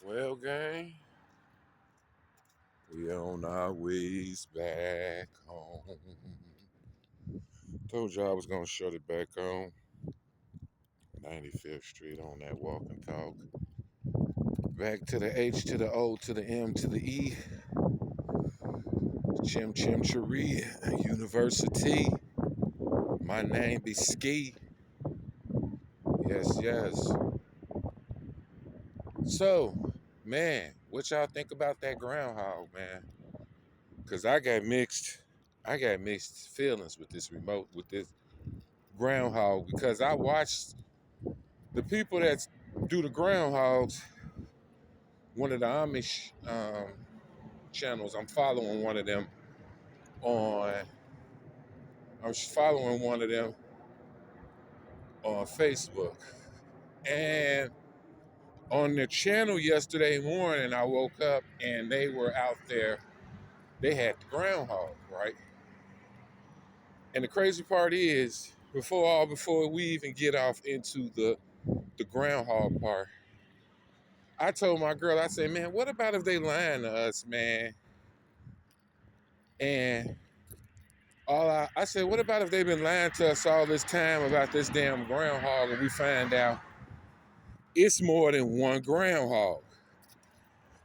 Well, gang, we on our ways back home. Told you I was gonna shut it back on. 95th Street on that walk and talk. Back to the H to the O to the M to the E. Chim Chim Cheree University. My name be Ski. Yes, yes. So, man, what y'all think about that groundhog, man? Cause I got mixed feelings with this groundhog because I watched the people that do the groundhogs. One of the Amish channels, I'm following one of them on. I'm following one of them on Facebook, and on the channel yesterday morning, I woke up and they were out there. They had the groundhog, right? And the crazy part is, before we even get off into the groundhog part, I told my girl, I said, man, what about if they lying to us, man? And I said, what about if they've been lying to us all this time about this damn groundhog and we find out it's more than one groundhog?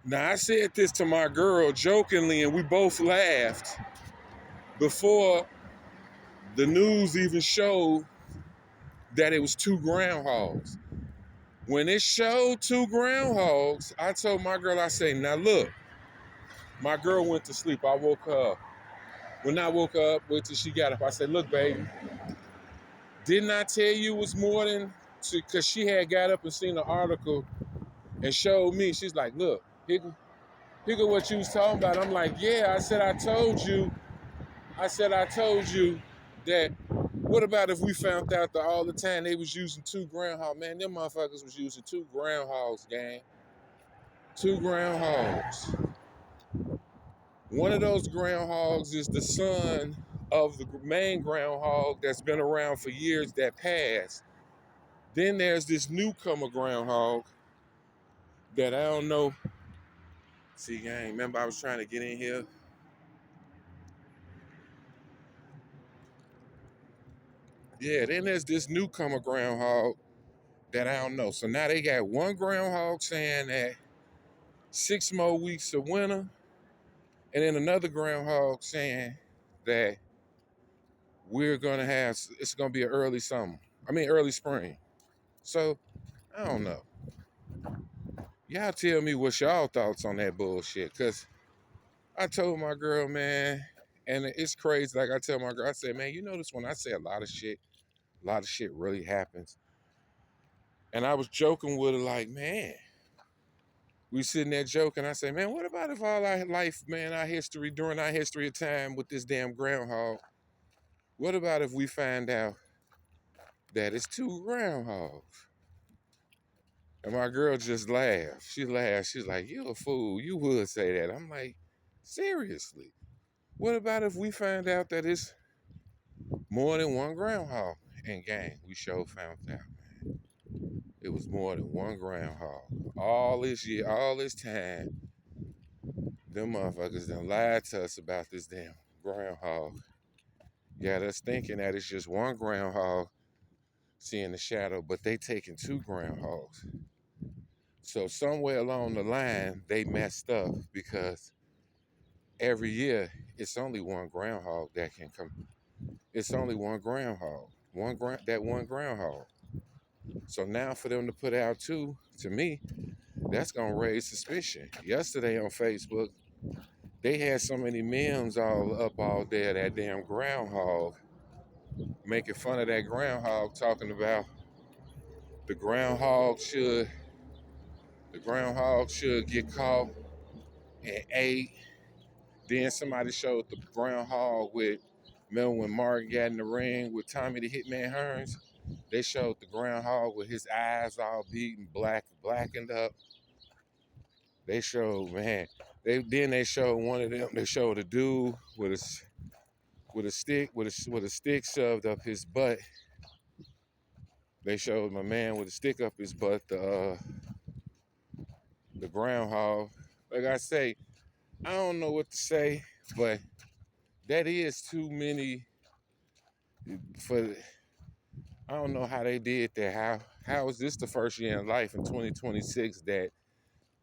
Now, I said this to my girl jokingly, and we both laughed before the news even showed that it was two groundhogs. When it showed two groundhogs, I told my girl, I say, now look, my girl went to sleep. I woke her up. When I woke her up, wait till she got up. I said, look, baby, didn't I tell you it was more than two? Because she had got up and seen the article and showed me. She's like, look, here what you was talking about. I'm like, yeah. I said, I told you that. What about if we found out that all the time they was using two groundhogs? Man, them motherfuckers was using two groundhogs, gang. Two groundhogs. One of those groundhogs is the son of the main groundhog that's been around for years that passed. Then there's this newcomer groundhog that I don't know. See, gang, remember I was trying to get in here? Yeah, then there's this newcomer groundhog that I don't know. So now they got one groundhog saying that 6 more weeks of winter, and then another groundhog saying that it's gonna be an early summer. I mean early spring. So I don't know. Y'all tell me what's y'all thoughts on that bullshit. Cause I told my girl, man, and it's crazy. Like I tell my girl, I said, man, you notice when I say a lot of shit really happens. And I was joking with her, like, man, we sitting there joking. I say, man, what about if all our life, man, during our history of time with this damn groundhog, what about if we find out that it's two groundhogs? And my girl just laughed. She laughed. She's like, you a fool. You would say that. I'm like, seriously. What about if we find out that it's more than one groundhog? And gang, we sure found out. It was more than one groundhog. All this year, all this time, them motherfuckers done lied to us about this damn groundhog. Got us thinking that it's just one groundhog seeing the shadow, but they taking two groundhogs. So somewhere along the line, they messed up because every year it's only one groundhog that can come. It's only one groundhog, that one groundhog. So now for them to put out two, to me, that's gonna raise suspicion. Yesterday on Facebook, they had so many memes all up all day of that damn groundhog, making fun of that groundhog, talking about the groundhog should the groundhog should get caught and ate. Then somebody showed the groundhog with, remember when Martin got in the ring with Tommy the Hitman Hearns? They showed the groundhog with his eyes all beaten, blackened up. They showed, man. They showed one of them. They showed a dude with a stick shoved up his butt. They showed my man with a stick up his butt. the groundhog. Like I say, I don't know what to say, but that is too many for. I don't know how they did that. How is this the first year in life in 2026 that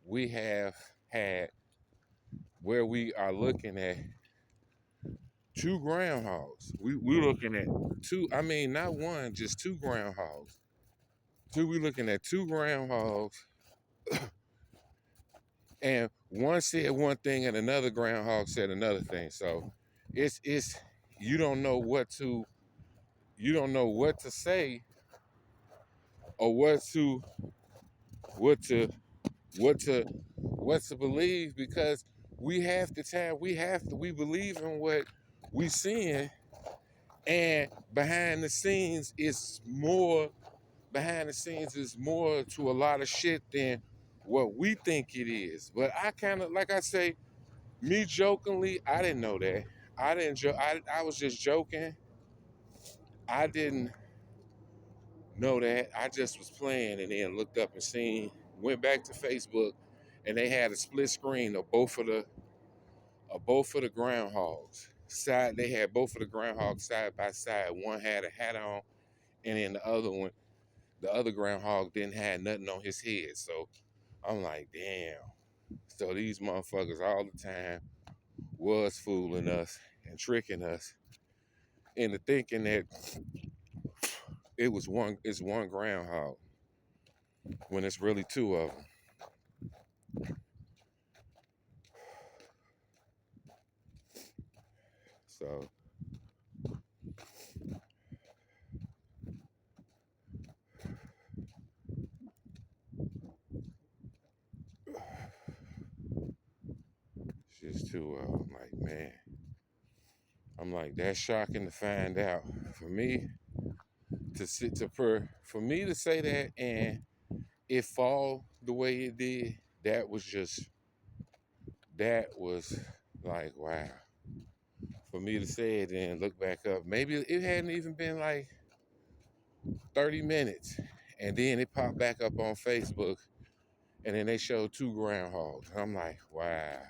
we have had where we are looking at two groundhogs? We looking at two. I mean, not one, just two groundhogs. Two. We looking at two groundhogs, and one said one thing and another groundhog said another thing. So it's you don't know what to say or what to what to what to believe because we have the time we believe in what we seeing, and behind the scenes is more to a lot of shit than what we think it is. But I kind of, like I say, me jokingly, I didn't know that. I didn't joke. I was just joking. I didn't know that. I just was playing and then looked up and went back to Facebook, and they had a split screen of both of the groundhogs. They had both of the groundhogs side by side. One had a hat on, and then the other groundhog didn't have nothing on his head. So I'm like, damn. So these motherfuckers all the time was fooling us and tricking us into thinking that it's one groundhog when it's really two of them. So it's just two of them. Like, man, I'm like, that's shocking to find out. For me for me to say that and it fall the way it did, that was like, wow. For me to say it and look back up, maybe it hadn't even been like 30 minutes. And then it popped back up on Facebook, and then they showed two groundhogs. I'm like, wow.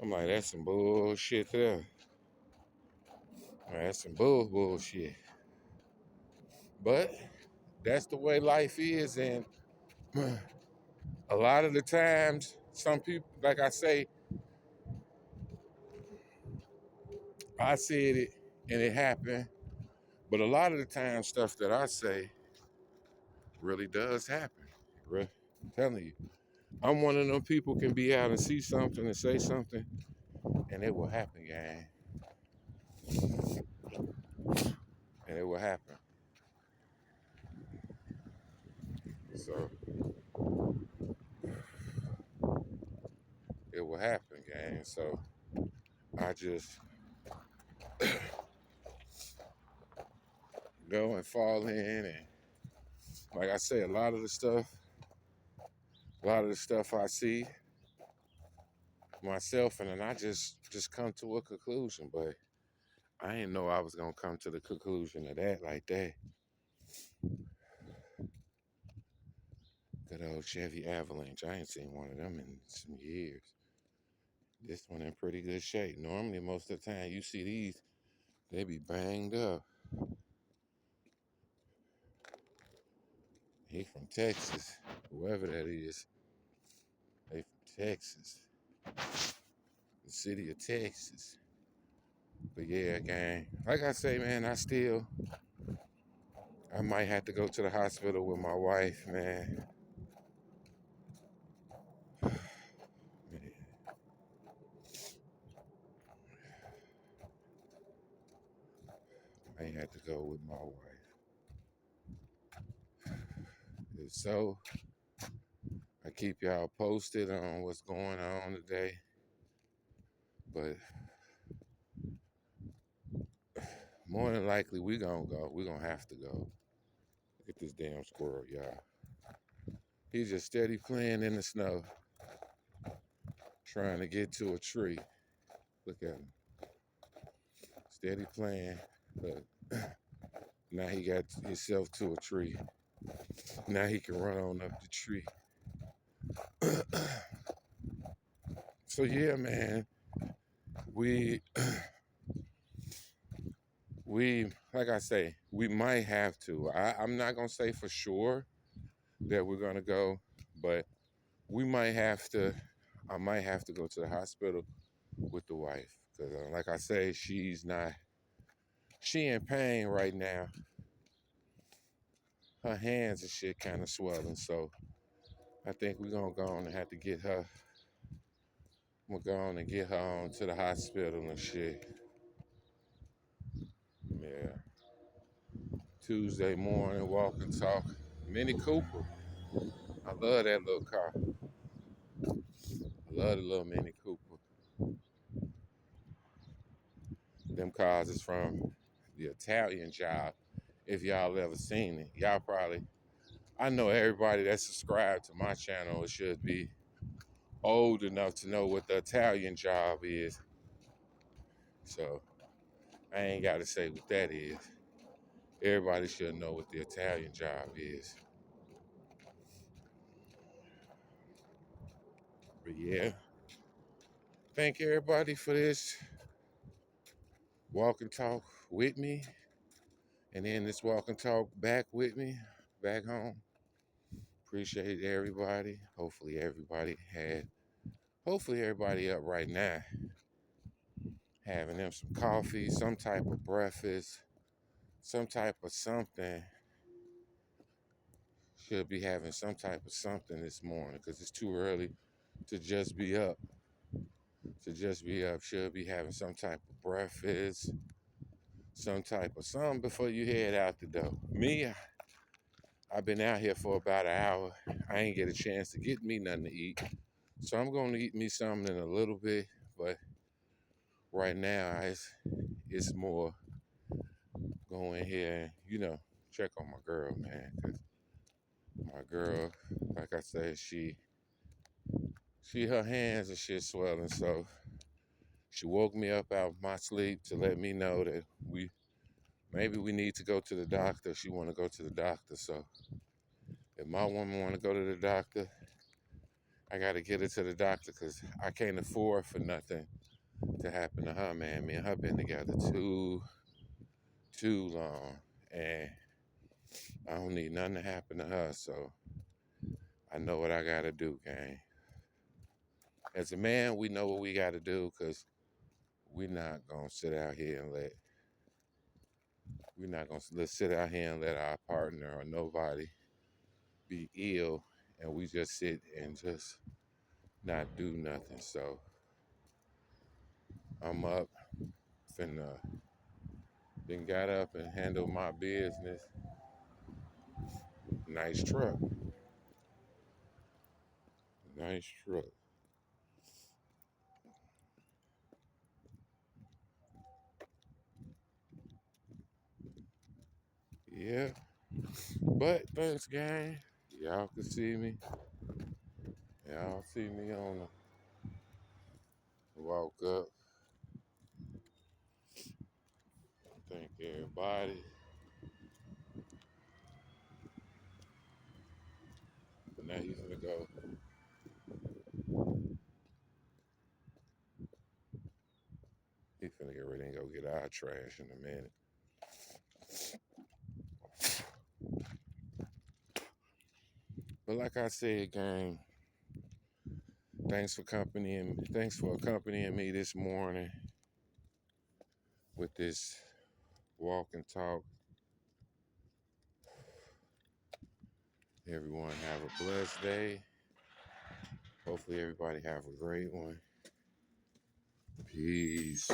I'm like, that's some bullshit there. That's some bullshit. But that's the way life is. And a lot of the times, some people, like I say, I said it and it happened. But a lot of the time, stuff that I say really does happen. Really, I'm telling you. I'm one of them people can be out and see something and say something, and it will happen, gang. And it will happen. So it will happen, gang. So I just go and fall in, and like I say, a lot of the stuff I see myself, and then I just come to a conclusion. But I didn't know I was gonna come to the conclusion of that like that. Good old Chevy Avalanche. I ain't seen one of them in some years. This one in pretty good shape. Normally, most of the time you see these, they be banged up. He from Texas, whoever that is. They from Texas, the city of Texas. But yeah, gang. Like I say, man, I might have to go to the hospital with my wife, man. Man, I might have to go with my wife. If so, I keep y'all posted on what's going on today. But more than likely, we gonna go. We gonna have to go. Look at this damn squirrel, y'all. He's just steady playing in the snow, trying to get to a tree. Look at him. Steady playing. Look. Now he got himself to a tree. Now he can run on up the tree. So yeah, man, we we like I say, we might have to. I'm not gonna say for sure that we're gonna go, but we might have to. I might have to go to the hospital with the wife because, like I say, she in pain right now. Her hands and shit kind of swelling, so I think we're gonna go on and have to get her. We're going to get her on to the hospital and shit. Yeah. Tuesday morning, walk and talk. Mini Cooper. I love that little car. I love the little Mini Cooper. Them cars is from the Italian Job. If y'all ever seen it, y'all probably. I know everybody that's subscribed to my channel should be old enough to know what the Italian Job is. So I ain't got to say what that is. Everybody should know what the Italian Job is. But yeah, thank everybody for this walk and talk with me. And then this walk and talk back with me, back home. Appreciate everybody. Hopefully everybody up right now, having them some coffee, some type of breakfast, some type of something. Should be having some type of something this morning because it's too early to just be up. Should be having some type of breakfast, some type of something before you head out the door. Me, I've been out here for about an hour. I ain't get a chance to get me nothing to eat. So I'm going to eat me something in a little bit. But right now, it's more go in here and, check on my girl, man. Because my girl, like I said, her hands and shit swelling. So she woke me up out of my sleep to let me know that maybe we need to go to the doctor. She want to go to the doctor. So if my woman want to go to the doctor, I got to get her to the doctor because I can't afford for nothing to happen to her, man. Me and her been together too long, and I don't need nothing to happen to her. So I know what I got to do, gang. As a man, we know what we got to do because we're not going to sit out here and let's sit out here and let our partner or nobody be ill and we just sit and just not do nothing. So I'm up, finna, then got up and handled my business. Nice truck. Nice truck. Yeah. But thanks, gang. Y'all can see me. Y'all see me on the walk up. Thank everybody. But now he's gonna go. He's gonna get ready and go get our trash in a minute. But like I said, gang, thanks for accompanying me this morning with this walk and talk. Everyone have a blessed day. Hopefully everybody have a great one. Peace.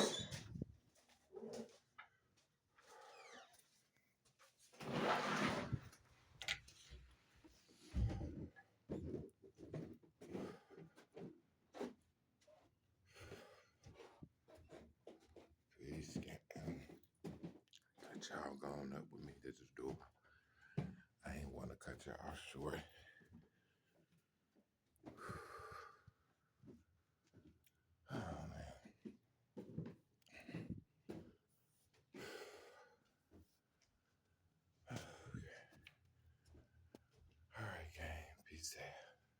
Peace, gang. Got y'all going up with me to the door. I ain't want to cut y'all short.